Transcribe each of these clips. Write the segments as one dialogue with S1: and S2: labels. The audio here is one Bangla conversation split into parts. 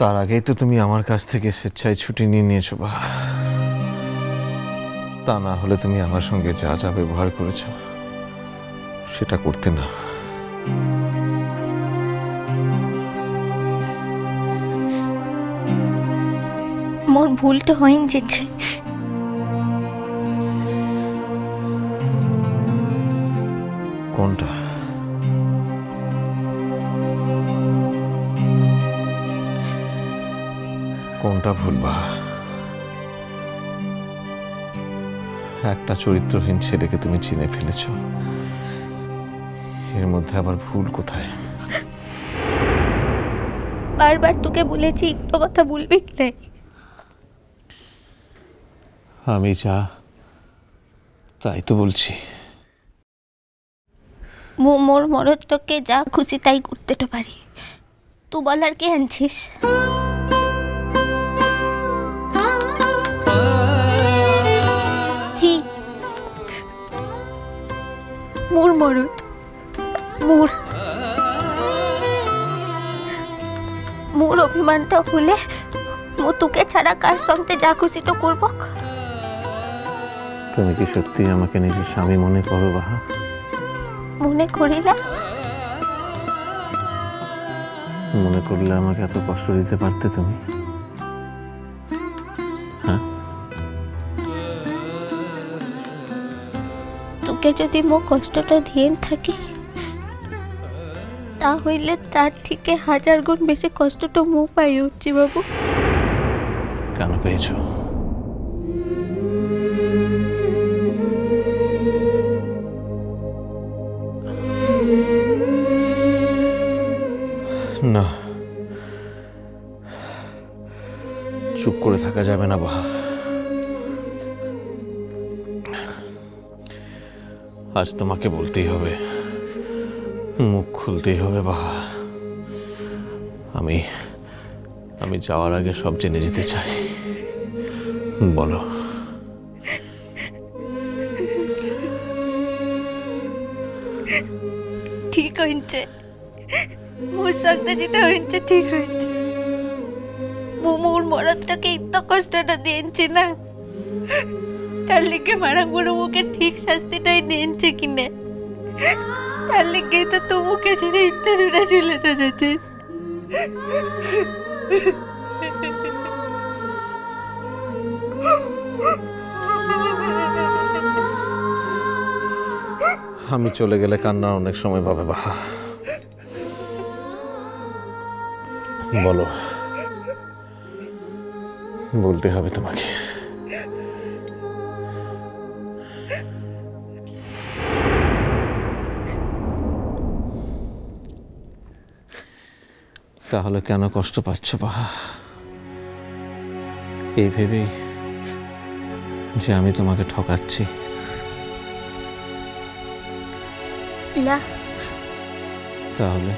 S1: তার আগেই তো তুমি আমার কাছ থেকে স্বেচ্ছায় ছুটি নিয়ে নিয়েছো বা, তা না হলে তুমি আমার সঙ্গে যা যা ব্যবহার করেছো সেটা করতে না।
S2: মোর ভুলটা হইন যেছে।
S1: কোনটা? কোনটা ভুলবা? একটা চরিত্রহীন ছেলেকে তুমি চিনে ফেলেছো, এর মধ্যে আবার ভুল কোথায়?
S2: বারবার তোকে বলেছি একটু কথা বলবি না।
S1: আমি যা তাই তো বলছি।
S2: মোর মরদটাকে যা খুশি তাই করতে তো পারি, তুই বলার কে আনছিস? মোর মরদ, মোর অভিমানটা হলে মো তোকে ছাড়া কার সঙ্গে যা খুশি তো করব।
S1: তুমি কি সত্যি আমাকে নিজের স্বামী মনে করো বাহা?
S2: মনে করি না।
S1: মনে করলে আমাকে এত কষ্ট দিতে পারতে তুমি? হ্যাঁ,
S2: তোকে যদি মো কষ্টটা দিয়ে থাকি তা হইলে তার থেকে 1000 গুণ বেশি কষ্টটা মো পাই উঠছি বাবু।
S1: কেন পেয়েছো? না, চুপ করে থাকা যাবে না বাহা। আজ তোমাকে বলতেই হবে, মুখ খুলতেই হবে বাহা। আমি যাওয়ার আগে সব জেনে যেতে চাই। বলো।
S2: ঠিক হয়েছে, মোর সঙ্গে যেটা হয়েছে ঠিক হয়েছে। মোর মরদটাকে এত কষ্টটা দিয়েছে না, তার লিগে মারা গুরু মুখে ঠিক শাস্তিটাই দিয়েছে কিনে, তার লিগে তো তোমাকে ছেড়ে ইত্যা দূরে চলে না যাচ্ছে।
S1: আমি চলে গেলে কান্নার অনেক সময় পাবে বাহা। বলো, বলতে হবে তোমাকে। তাহলে কেন কষ্ট পাচ্ছ বাহা? এই ভেবেই যে আমি তোমাকে ঠকাচ্ছি?
S2: না।
S1: তাহলে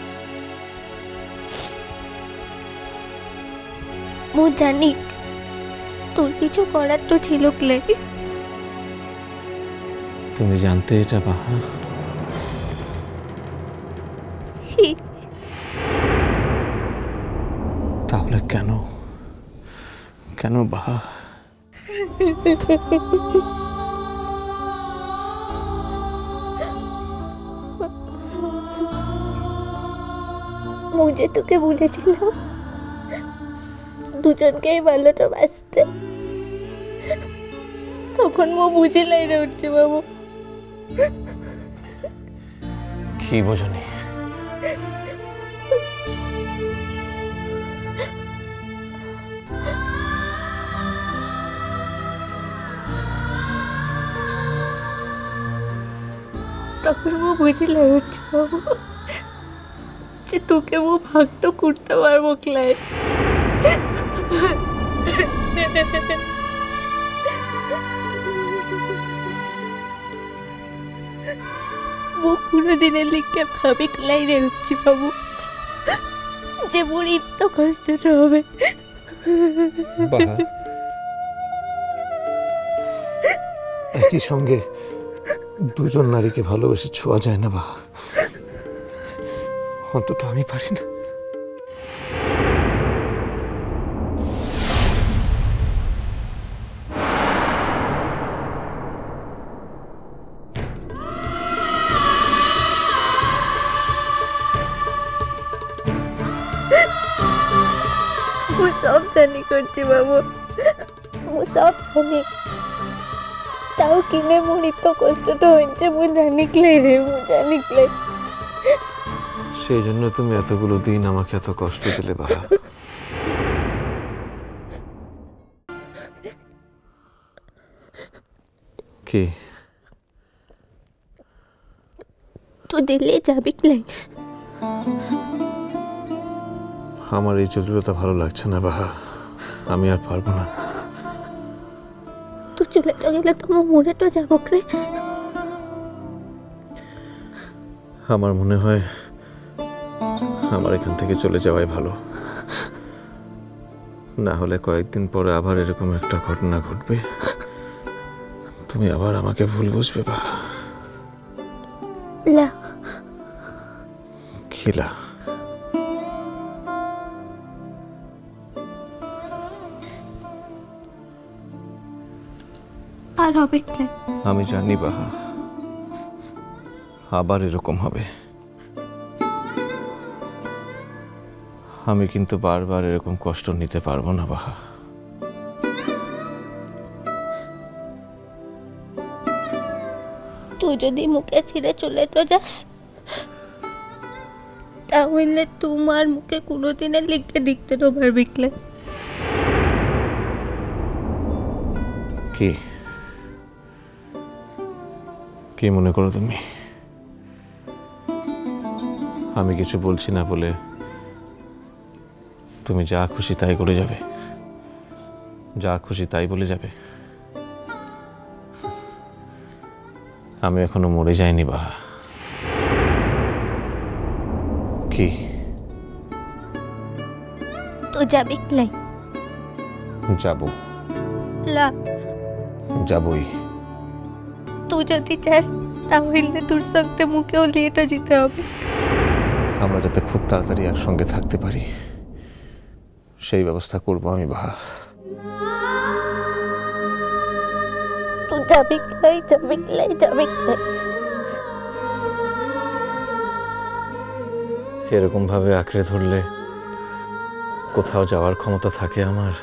S2: মু জানি তোর কিছু করার তো ছিল ক্লে।
S1: তুমি জানতে এটা বাহা? তাহলে কেন কেন বাহা?
S2: মুঝে তোকে বলেছিলাম দুজনকেই ভালোটা বাঁচতে, তখন মো বুঝে লাইরে উঠছে বাবু।
S1: কি বোঝনি?
S2: তখন মো বুঝে লাই উঠছে বাবু যে তোকে মো ভাগটা করতে পারবো ক্লাই। মো পুরো দিনের লিখে ভাবি ক্লাই রে উঠছি বাবু যে মোর এত কষ্টটা হবে।
S1: একই সঙ্গে দুজন নারীকে ভালোবেসে ছোঁয়া যায় না বাহা, অন্তত আমি পারি না।
S2: ମୁଁ सब ଜାଣି করছি বাবু, ମୁଁ सब জানি। তাও কিনে মোর এত কষ্টটা হয়েছে ମୁଁ জানিকলে রে, ମୁଁ জানিকলে।
S1: সেই জন্য তুমি এতগুলো দিন আমাকে এত কষ্ট দিলে বাহা। কি
S2: তো দিল্লি যাবি কি?
S1: আমার এই চলতে ভালো লাগছে না বাহা, আমি আর পারবো না।
S2: তুই চলে গেলে তো মরে তো যাবো রে।
S1: আমার মনে হয় আমার এখান থেকে চলে যাওয়াই ভালো, না হলে কয়েকদিন পরে আবার এরকম একটা ঘটনা ঘটবে, তুমি আবার আমাকে ভুল বুঝবে বাহা।
S2: লা
S1: খিলা
S2: আর হবে কি?
S1: আমি জানি বাহা, আবার এরকম হবে। আমি কিন্তু বারবার এরকম কষ্ট নিতে পারবো না বাহা।
S2: তুই যদি মুখে ছিঁড়ে চলে তো যাস, তাহলে তোমার মুখে কোনোদিনে লিখে দেখতে তো পারবি না।
S1: কি কি মনে করো তুমি? আমি কিছু বলছি না বলে তুমি যা খুশি তাই করে যাবে, যা খুশি তাই বলে যাবে? আমি এখনো মরে যাইনি বাহা। কি
S2: তো যাবি কি?
S1: যাব,
S2: লা
S1: যাবই।
S2: তুই যদি চাস তাহলে তোর সঙ্গে মুখেও লিয়েটা যেতে হবে।
S1: আমরা যাতে খুব তাড়াতাড়ি একসঙ্গে থাকতে পারি সেই ব্যবস্থা করব আমি বাহা।
S2: তুই যাবি কি? যাবি কি? যাবি কি?
S1: এরকম ভাবে আঁকড়ে ধরলে কোথাও যাওয়ার ক্ষমতা থাকে আমার?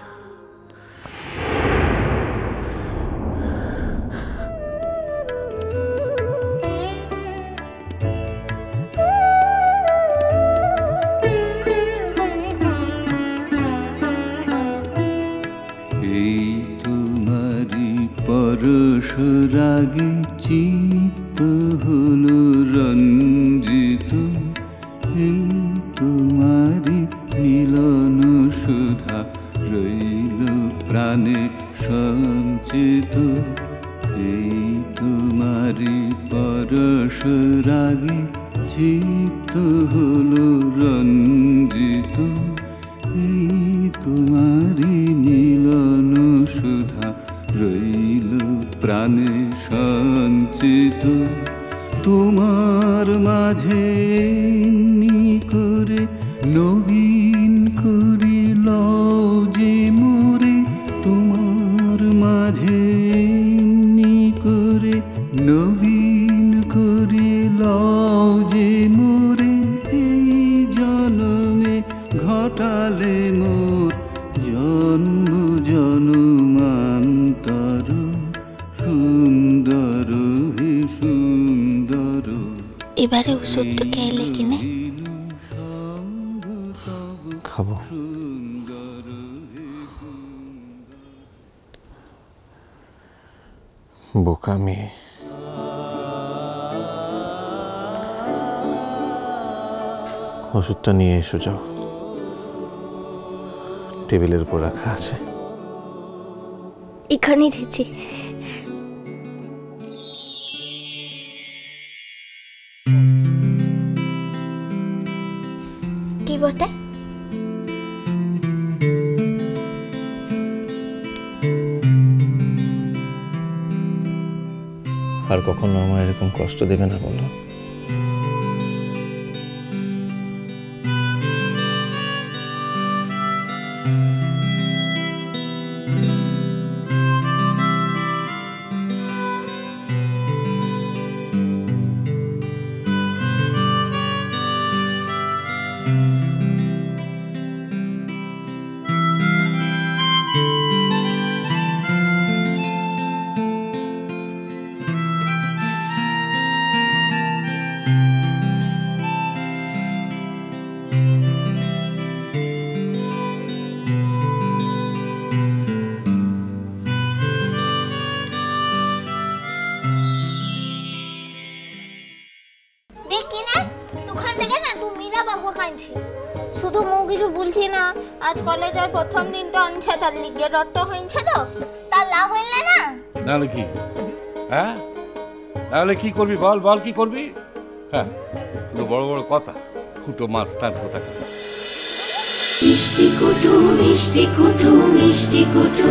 S3: রাগে চিত্ত হলো রঞ্জিত, এই তোমারি মিলন সুধা রইল প্রাণে সঞ্চিত। এই তোমারি পরশ রাগে চিত্ত হলো রঞ্জিত, এই তোমারি মিলন সুধা রইল প্রাণে সঞ্চিত। তোমার মাঝে এমনি করে নবীন করিল যে মোরে, তোমার মাঝে এমনি করে নবীন করিল যে মোরে। এই জন্মে ঘটালে মোর জন্ম জন্মান্তর, সুন্দর হে সুন্দর।
S2: এবারে ওষুধটা খেলে কিনে
S1: খাবো। বোকা মেয়ে, ওষুধটা নিয়ে এসো, যাও, টেবিলের উপর রাখা আছে।
S2: এখানেই দিয়েছি। কি বটে?
S1: আর কখনো আমার এরকম কষ্ট দেবে না বলো?
S2: আজ কলেজের প্রথম দিনটা অনছে তার লিগে রট্ট হইছে তো তার লাভ হইলে না
S4: নাহলে কি? হ্যাঁ, নাহলে কি করবি? বল বল কি করবি? হ্যাঁ, তো বড় বড় কথা, ফুটো মাছ তার কথা।
S5: মিষ্টি কুটু মিষ্টি কুটু মিষ্টি কুটু